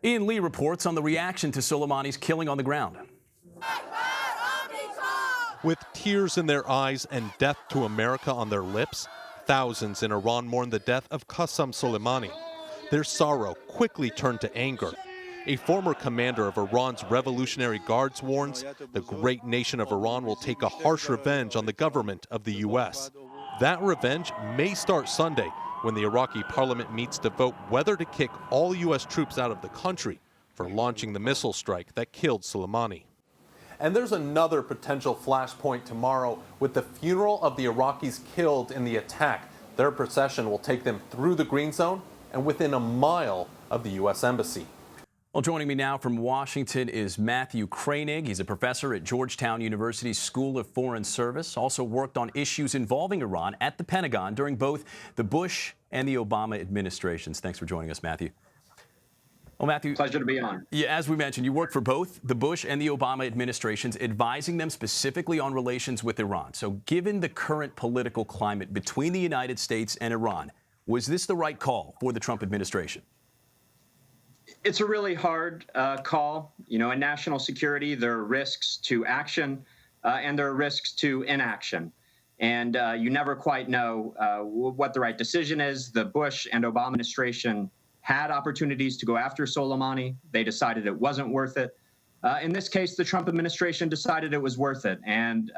Ian Lee reports on the reaction to Soleimani's killing on the ground. With tears in their eyes and death to America on their lips, thousands in Iran mourn the death of Qassem Soleimani. Their sorrow quickly turned to anger. A former commander of Iran's Revolutionary Guards warns the great nation of Iran will take a harsh revenge on the government of the U.S. That revenge may start Sunday when the Iraqi parliament meets to vote whether to kick all U.S. troops out of the country for launching the missile strike that killed Soleimani. And there's another potential flashpoint tomorrow with the funeral of the Iraqis killed in the attack. Their procession will take them through the Green Zone and within a mile of the U.S. Embassy. Well, joining me now from Washington is Matthew Koenig. He's a professor at Georgetown University's School of Foreign Service, also worked on issues involving Iran at the Pentagon during both the Bush and the Obama administrations. Thanks for joining us, Matthew. Well, Matthew, pleasure to be on. Yeah, as we mentioned, you worked for both the Bush and the Obama administrations, advising them specifically on relations with Iran. So given the current political climate between the United States and Iran, was this the right call for the Trump administration? It's a really hard call. You know, in national security, there are risks to action and there are risks to inaction. And you never quite know what the right decision is. The Bush and Obama administration had opportunities to go after Soleimani. They decided it wasn't worth it. In this case, the Trump administration decided it was worth it. And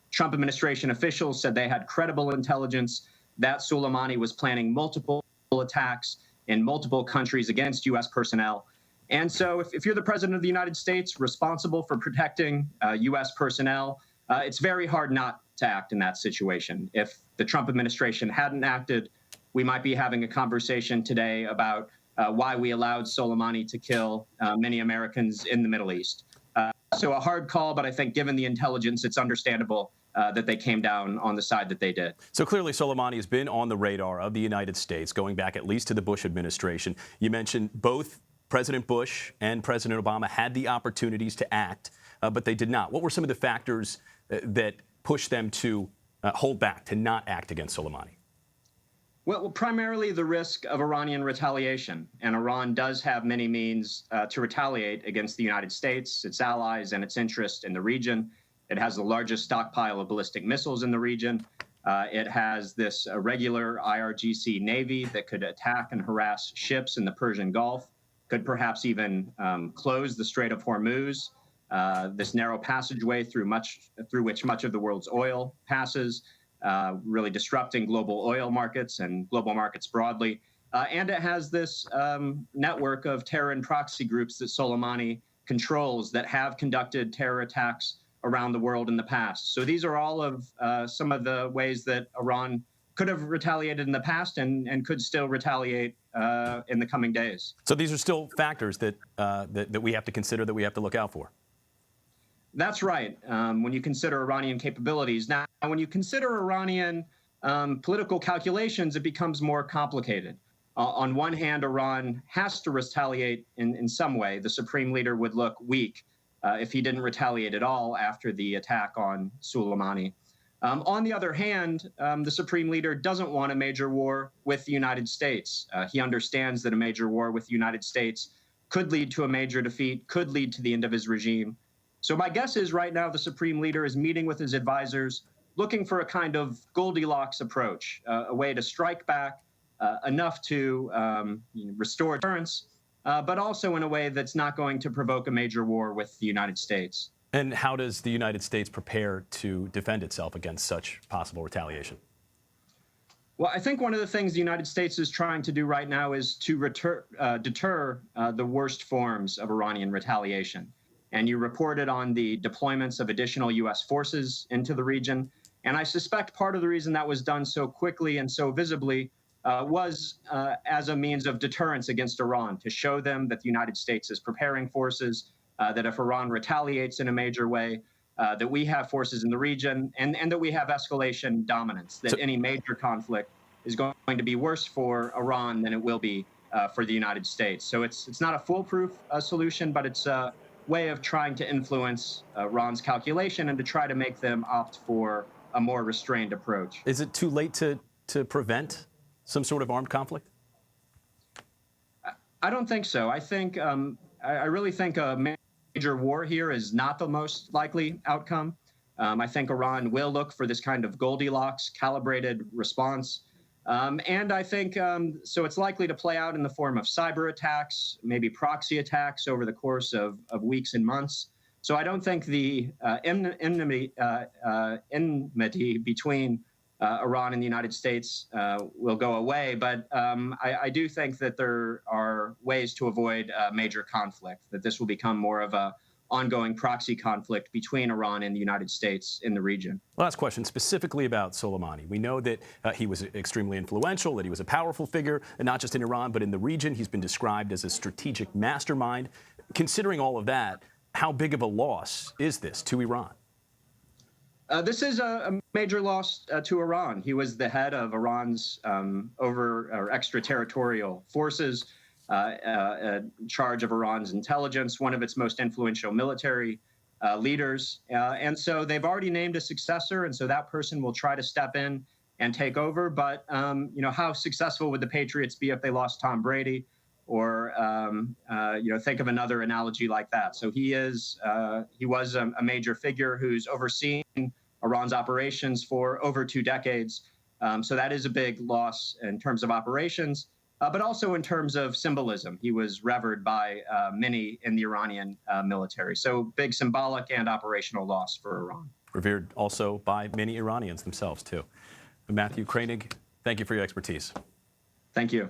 Trump administration officials said they had credible intelligence that Soleimani was planning multiple attacks in multiple countries against U.S. personnel. And so if you're the president of the United States responsible for protecting U.S. personnel, it's very hard not to act in that situation. If the Trump administration hadn't acted, we might be having a conversation today about why we allowed Soleimani to kill many Americans in the Middle East. So a hard call, but I think given the intelligence, it's understandable that they came down on the side that they did. So clearly Soleimani has been on the radar of the United States, going back at least to the Bush administration. You mentioned both President Bush and President Obama had the opportunities to act, but they did not. What were some of the factors that pushed them to hold back, to not act against Soleimani? Well, primarily the risk of Iranian retaliation. And Iran does have many means to retaliate against the United States, its allies, and its interest in the region. It has the largest stockpile of ballistic missiles in the region. It has this regular IRGC Navy that could attack and harass ships in the Persian Gulf, could perhaps even close the Strait of Hormuz, this narrow passageway through which much of the world's oil passes, really disrupting global oil markets and global markets broadly. And it has this network of terror and proxy groups that Soleimani controls that have conducted terror attacks around the world in the past. So these are all of some of the ways that Iran could have retaliated in the past and could still retaliate in the coming days. So these are still factors that we have to consider, that we have to look out for. That's right. When you consider Iranian capabilities. Now, when you consider Iranian political calculations, it becomes more complicated. On one hand, Iran has to retaliate in some way. The supreme leader would look weak if he didn't retaliate at all after the attack on Soleimani. On the other hand, the supreme leader doesn't want a major war with the United States. He understands that a major war with the United States could lead to a major defeat, could lead to the end of his regime. So my guess is right now the supreme leader is meeting with his advisors, looking for a kind of Goldilocks approach, a way to strike back enough to restore deterrence, but also in a way that's not going to provoke a major war with the United States. And how does the United States prepare to defend itself against such possible retaliation? Well, I think one of the things the United States is trying to do right now is to deter the worst forms of Iranian retaliation. And you reported on the deployments of additional U.S. forces into the region. And I suspect part of the reason that was done so quickly and so visibly was as a means of deterrence against Iran, to show them that the United States is preparing forces, that if Iran retaliates in a major way, that we have forces in the region, and that we have escalation dominance, that any major conflict is going to be worse for Iran than it will be for the United States. So it's not a foolproof solution, but it's a way of trying to influence Iran's calculation and to try to make them opt for a more restrained approach. Is it too late to prevent some sort of armed conflict? I don't think so. I think I really think a major war here is not the most likely outcome. I think Iran will look for this kind of Goldilocks calibrated response. And I think so it's likely to play out in the form of cyber attacks, maybe proxy attacks over the course of weeks and months. So I don't think the enmity between Iran and the United States will go away. But I do think that there are ways to avoid major conflict, that this will become more of a ongoing proxy conflict between Iran and the United States in the region. Last question, specifically about Soleimani. We know that he was extremely influential, that he was a powerful figure, and not just in Iran, but in the region. He's been described as a strategic mastermind. Considering all of that, how big of a loss is this to Iran? This is a major loss to Iran. He was the head of Iran's extraterritorial forces, charge of Iran's intelligence, one of its most influential military leaders. And so they've already named a successor, and so that person will try to step in and take over. But, how successful would the Patriots be if they lost Tom Brady? Or, think of another analogy like that. So he was a major figure who's overseen Iran's operations for over 2 decades. So that is a big loss in terms of operations, but also in terms of symbolism. He was revered by many in the Iranian military. So big symbolic and operational loss for Iran. Revered also by many Iranians themselves, too. Matthew Koenig, thank you for your expertise. Thank you.